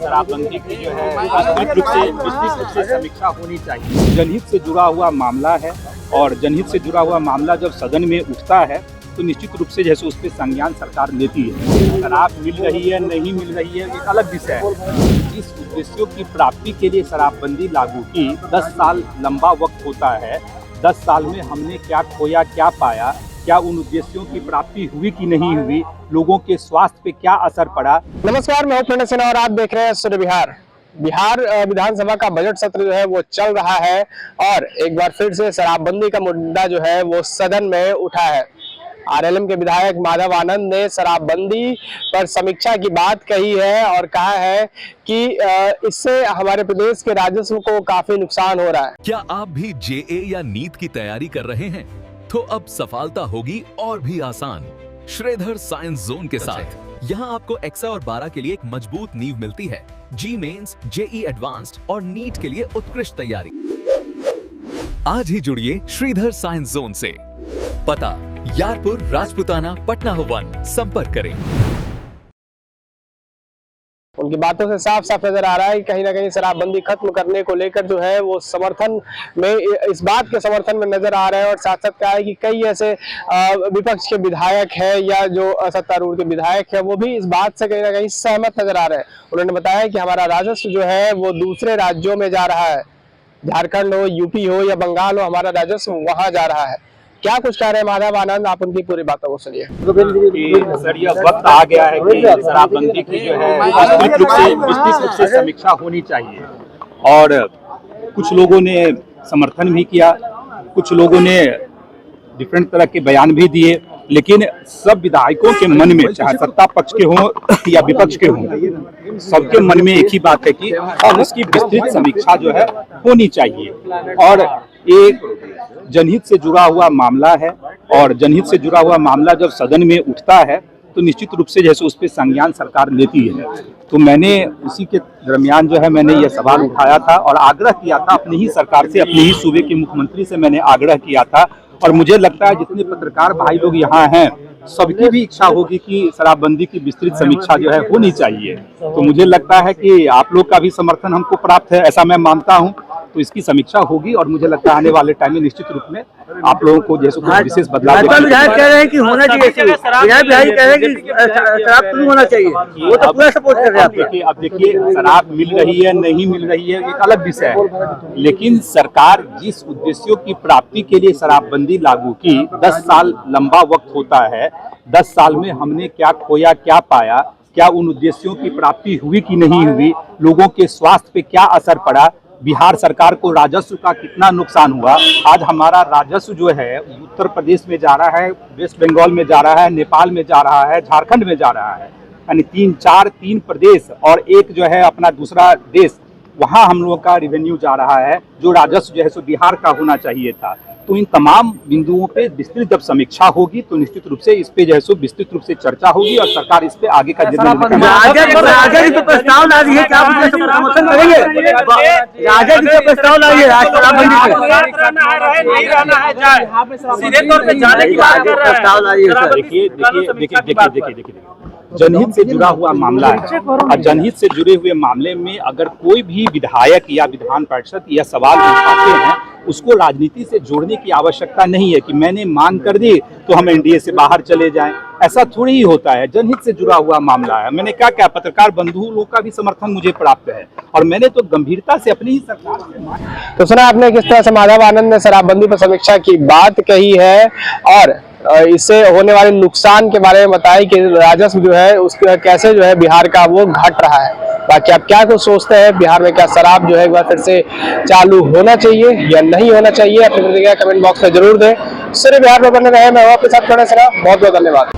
शराबबंदी की जो है विस्तृत रूप से समीक्षा होनी चाहिए। जनहित से जुड़ा हुआ मामला है और जनहित से जुड़ा हुआ मामला जब सदन में उठता है तो निश्चित रूप से जैसे उस पर संज्ञान सरकार लेती है। शराब मिल रही है नहीं मिल रही है एक अलग विषय है। जिस उद्देश्यों की प्राप्ति के लिए शराबबंदी लागू की 10 साल लंबा वक्त होता है। 10 साल में हमने क्या खोया क्या पाया, क्या उन उद्देश्यों की प्राप्ति हुई कि नहीं हुई, लोगों के स्वास्थ्य पे क्या असर पड़ा। नमस्कार, मैं प्रणय सिन्हा और आप देख रहे हैं सूर्य बिहार। बिहार विधानसभा का बजट सत्र जो है वो चल रहा है और एक बार फिर से शराबबंदी का मुद्दा जो है वो सदन में उठा है। आरएलएम के विधायक माधव आनंद ने शराबबंदी पर समीक्षा की बात कही है और कहा है कि इससे हमारे प्रदेश के राजस्व को काफी नुकसान हो रहा है। क्या आप भी जेए या नीट की तैयारी कर रहे हैं? तो अब सफलता होगी और भी आसान श्रीधर साइंस जोन के साथ। यहाँ आपको एक्सा और 12 के लिए एक मजबूत नींव मिलती है। जी मेंस, जेई एडवांस्ड और नीट के लिए उत्कृष्ट तैयारी। आज ही जुड़िए श्रीधर साइंस जोन से। पता यारपुर, राजपुताना, पटना 1। संपर्क करें। उनकी बातों से साफ साफ नजर आ रहा है कि कहीं ना कहीं शराबबंदी खत्म करने को लेकर जो है वो समर्थन में, इस बात के समर्थन में नजर आ रहे हैं। और साथ साथ कहा है कि कई ऐसे विपक्ष के विधायक हैं या जो सत्तारूढ़ के विधायक हैं वो भी इस बात से कहीं ना कहीं सहमत नजर आ रहे हैं। उन्होंने बताया कि हमारा राजस्व जो है वो दूसरे राज्यों में जा रहा है। झारखंड हो, यूपी हो या बंगाल हो, हमारा राजस्व वहां जा रहा है। क्या कुछ कह रहे हैं माधव आनंद, आप उनकी पूरी बातों को सुनिए। सर, यह वक्त आ गया है कि शराबबंदी की जो है विस्तृत रूप से समीक्षा होनी चाहिए। और कुछ लोगों ने समर्थन भी किया, कुछ लोगों ने डिफरेंट तरह के बयान भी दिए, लेकिन सब विधायकों के मन में, चाहे सत्ता पक्ष के हों या विपक्ष के हों, सबके मन में एक ही बात है कि अब इसकी विस्तृत समीक्षा जो है होनी चाहिए। और एक जनहित से जुड़ा हुआ मामला है और जनहित से जुड़ा हुआ मामला जब सदन में उठता है तो निश्चित रूप से जैसे उस पर संज्ञान सरकार लेती है। तो मैंने उसी के दरमियान जो है मैंने ये सवाल उठाया था और आग्रह किया था अपनी ही सरकार से, अपने ही सूबे के मुख्यमंत्री से मैंने आग्रह किया था। और मुझे लगता है जितने पत्रकार भाई लोग यहाँ हैं सबकी भी इच्छा होगी कि शराबबंदी की विस्तृत समीक्षा जो है होनी चाहिए। तो मुझे लगता है कि आप लोग का भी समर्थन हमको प्राप्त है, ऐसा मैं मानता हूँ। तो इसकी समीक्षा होगी और मुझे लगता है आने वाले टाइम में निश्चित रूप में आप लोगों को जैसे कुछ विशेष बदलाव विधायक कह रहे हैं कि होना चाहिए, विधायक कह रहे हैं कि शराब शुरू होना चाहिए, वो तो पूरा सपोर्ट कर रहे हैं। अब देखिए शराब मिल रही है नहीं मिल रही है एक अलग विषय है, लेकिन सरकार जिस उद्देश्यों की प्राप्ति के लिए शराबबंदी लागू की 10 साल लंबा वक्त होता है। 10 साल में हमने क्या खोया क्या पाया, क्या उन उद्देश्यों की प्राप्ति हुई कि नहीं हुई, लोगों के स्वास्थ्य पे क्या असर पड़ा, बिहार सरकार को राजस्व का कितना नुकसान हुआ। आज हमारा राजस्व जो है उत्तर प्रदेश में जा रहा है, वेस्ट बंगाल में जा रहा है, नेपाल में जा रहा है, झारखंड में जा रहा है, यानी 3 प्रदेश और एक जो है अपना दूसरा देश, वहाँ हम लोगों का रेवेन्यू जा रहा है। जो राजस्व जो है सो बिहार का होना चाहिए था। तो इन तमाम बिंदुओं पे विस्तृत जब समीक्षा होगी तो निश्चित रूप से इस पे जो है सो विस्तृत रूप से चर्चा होगी और सरकार इस पे आगे का प्रस्ताव ला रही है, क्या आप समर्थन करेंगे? प्रस्ताव ला रही है सीधे तौर पे जाने की बात कर रहा है। देखिए जनहित से जुड़ा हुआ मामला है और जनहित से जुड़े हुए मामले में अगर कोई भी विधायक या विधान पार्षद यह सवाल उठाते हैं, उसको राजनीति से जोड़ने की आवश्यकता नहीं है कि मैंने मांग कर दी तो हम एनडीए से बाहर चले जाएं। ऐसा थोड़ी ही होता है। जनहित से जुड़ा हुआ मामला है। मैंने क्या पत्रकार बंधु लोग का भी समर्थन मुझे प्राप्त है और मैंने तो गंभीरता से अपनी ही सरकार। तो सुना आपने किस तरह से माधव आनंद ने शराबबंदी पर समीक्षा की बात कही है और इससे होने वाले नुकसान के बारे में बताया कि राजस्व जो है उसका कैसे जो है बिहार का वो घट रहा है। बाकी आप क्या कुछ सोचते हैं, बिहार में क्या शराब जो है एक बार फिर से चालू होना चाहिए या नहीं होना चाहिए, अपनी प्रतिक्रिया कमेंट बॉक्स में जरूर दें। सूर्य बिहार में बने रहे, मैं आपके साथ प्रणय सिन्हा, बहुत बहुत धन्यवाद।